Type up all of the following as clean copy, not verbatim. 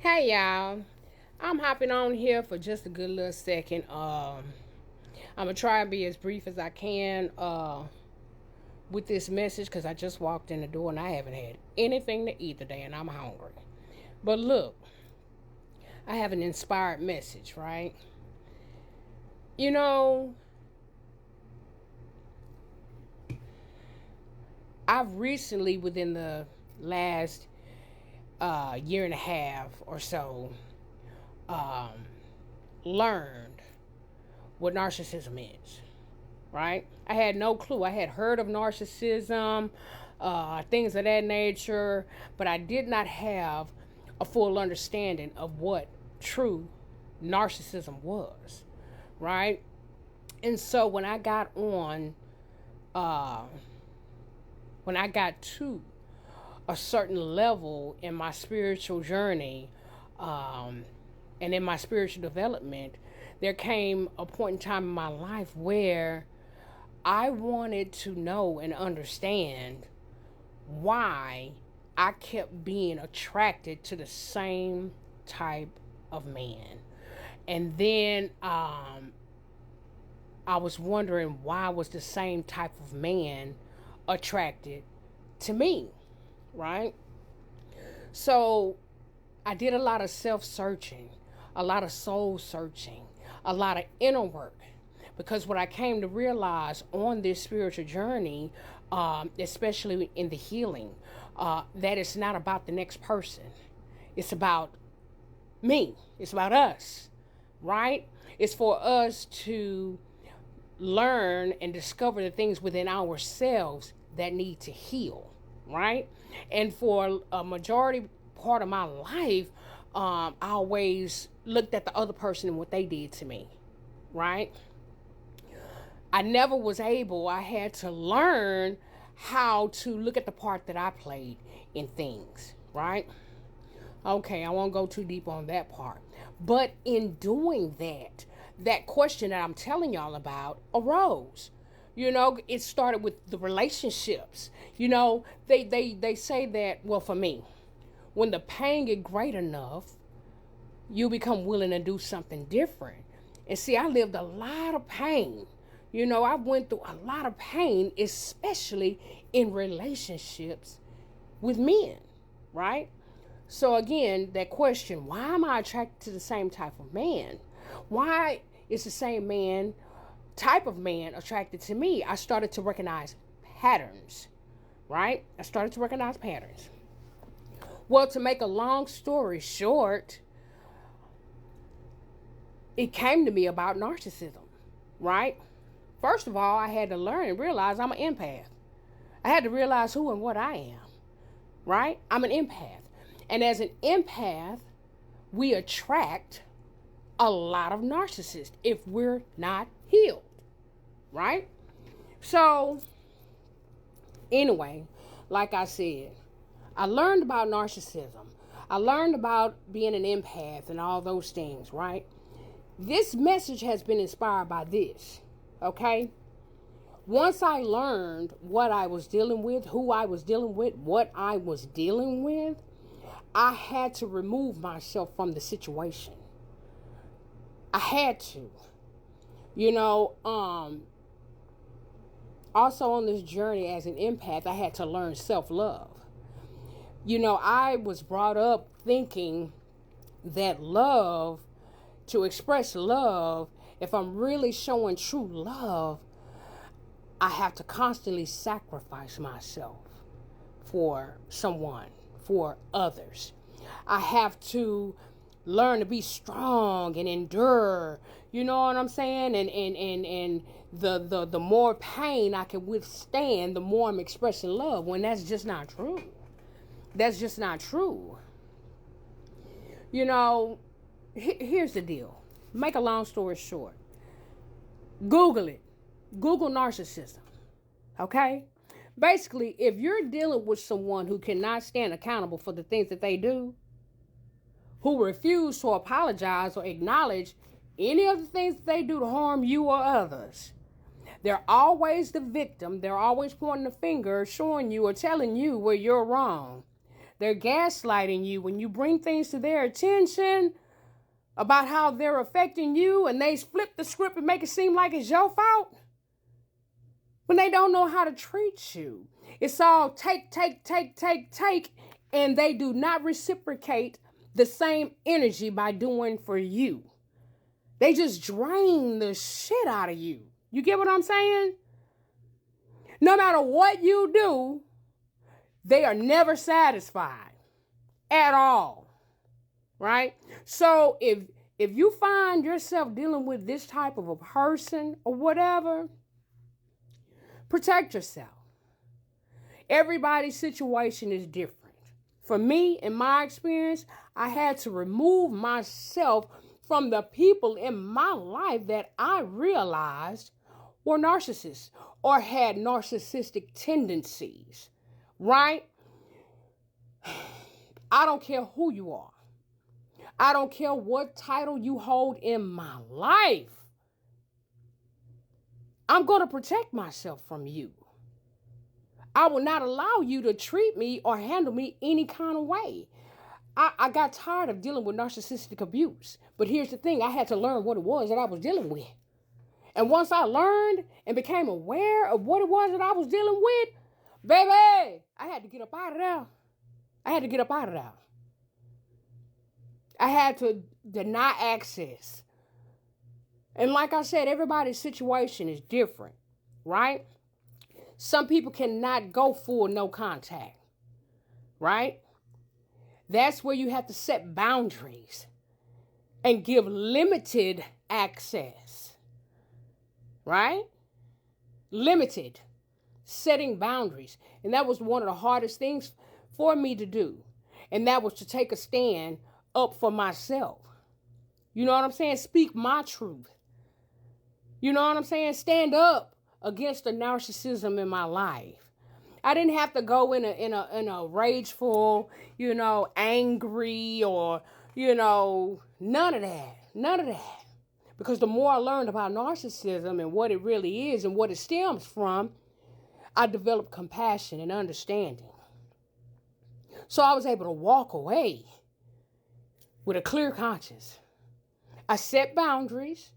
Hey y'all, I'm hopping on here for just a good little second. I'm gonna try and be as brief as I can with this message because I just walked in the door and I haven't had anything to eat today and I'm hungry. But look, I have an inspired message, right? You know, I've recently, within the last year and a half or so, um, learned what narcissism is, right? I had no clue. I had heard of narcissism, things of that nature, but I did not have a full understanding of what true narcissism was, right? And so uh, when I got to a certain level in my spiritual journey, um, and in my spiritual development, there came a point in time in my life where I wanted to know and understand why I kept being attracted to the same type of man. And then I was wondering why was the same type of man attracted to me, right? So I did a lot of self searching, a lot of soul searching, a lot of inner work. Because what I came to realize on this spiritual journey, especially in the healing, that it's not about the next person. It's about me. It's about us, right? It's for us to learn and discover the things within ourselves that need to heal, right? And for a majority part of my life, I always looked at the other person and what they did to me, right? I never was able, I had to learn how to look at the part that I played in things, right? Okay, I won't go too deep on that part. But in doing that, that question that I'm telling y'all about arose. It started with the relationships. They say that, well, for me, when the pain get great enough, you become willing to do something different. And see, I lived a lot of pain. I went through a lot of pain, especially in relationships with men, right? So again, that question, why am I attracted to the same type of man? Why is the same type of man attracted to me? I started to recognize patterns, right? I started to recognize patterns. Well, to make a long story short, it came to me about narcissism, right? First of all, I had to learn and realize I'm an empath. I had to realize who and what I am, right? I'm an empath. And as an empath, we attract a lot of narcissists if we're not healed, right? So, anyway, like I said, I learned about narcissism. I learned about being an empath and all those things, right? This message has been inspired by this, okay? Once I learned what I was dealing with, who I was dealing with, what I was dealing with, I had to remove myself from the situation. I had to. Also on this journey as an empath, I had to learn self-love. I was brought up thinking that to express love, if I'm really showing true love, I have to constantly sacrifice myself for someone, for others. I have to learn to be strong and endure. You know what I'm saying? And the more pain I can withstand, the more I'm expressing love. When that's just not true. That's just not true. Here's the deal. Make a long story short. Google it. Google narcissism. Okay? Basically, if you're dealing with someone who cannot stand accountable for the things that they do, who refuse to apologize or acknowledge any of the things that they do to harm you or others, they're always the victim. They're always pointing the finger, showing you or telling you where you're wrong. They're gaslighting you. When you bring things to their attention about how they're affecting you, and they flip the script and make it seem like it's your fault, when they don't know how to treat you. It's all take, and they do not reciprocate the same energy by doing for you. They just drain the shit out of you. You get what I'm saying? No matter what you do, they are never satisfied at all, right? So if you find yourself dealing with this type of a person or whatever, protect yourself. Everybody's situation is different. For me, in my experience, I had to remove myself from the people in my life that I realized were narcissists or had narcissistic tendencies, right? I don't care who you are. I don't care what title you hold in my life. I'm going to protect myself from you. I will not allow you to treat me or handle me any kind of way. I got tired of dealing with narcissistic abuse. But here's the thing. I had to learn what it was that I was dealing with. And once I learned and became aware of what it was that I was dealing with, baby, I had to get up out of there. I had to deny access. And like I said, everybody's situation is different, right? Some people cannot go full no contact, right? That's where you have to set boundaries and give limited access, right? Limited, setting boundaries. And that was one of the hardest things for me to do. And that was to take a stand up for myself. You know what I'm saying? Speak my truth. You know what I'm saying? Stand up against the narcissism in my life. I didn't have to go in a rageful, angry or, none of that. Because the more I learned about narcissism and what it really is and what it stems from, I developed compassion and understanding. So I was able to walk away with a clear conscience. I set boundaries,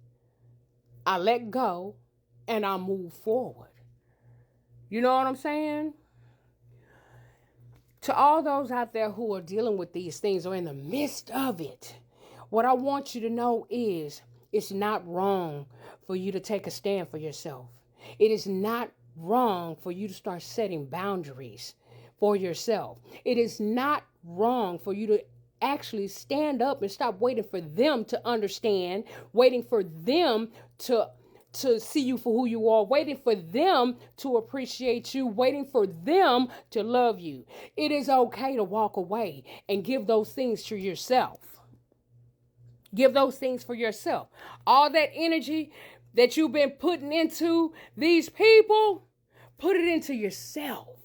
I let go, and I move forward. You know what I'm saying? To all those out there who are dealing with these things or in the midst of it, what I want you to know is it's not wrong for you to take a stand for yourself. It is not wrong for you to start setting boundaries for yourself. It is not wrong for you to actually stand up and stop waiting for them to understand, waiting for them to see you for who you are, waiting for them to appreciate you, waiting for them to love you. It is okay to walk away and give those things to yourself. Give those things for yourself. All that energy that you've been putting into these people, put it into yourself.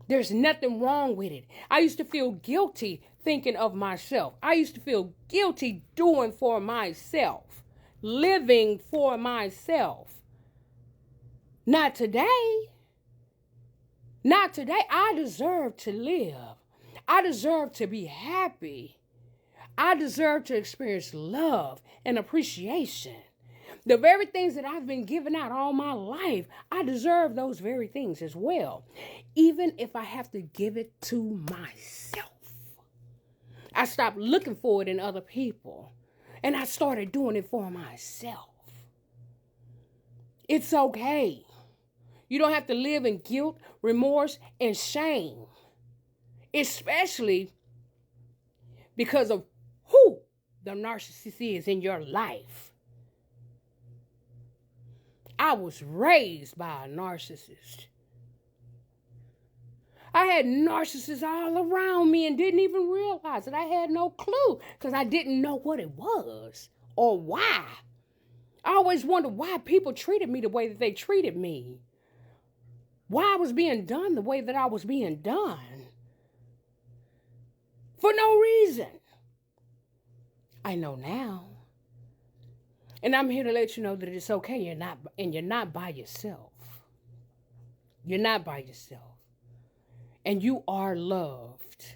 There's nothing wrong with it. I used to feel guilty thinking of myself. I used to feel guilty doing for myself, living for myself. Not today. Not today. I deserve to live. I deserve to be happy. I deserve to experience love and appreciation. The very things that I've been giving out all my life, I deserve those very things as well. Even if I have to give it to myself. I stopped looking for it in other people. And I started doing it for myself. It's okay. You don't have to live in guilt, remorse, and shame. Especially because of who the narcissist is in your life. I was raised by a narcissist. I had narcissists all around me and didn't even realize it. I had no clue because I didn't know what it was or why. I always wondered why people treated me the way that they treated me. Why I was being done the way that I was being done. For no reason. I know now. And I'm here to let you know that it's okay. You're not by yourself. You're not by yourself. and you are loved.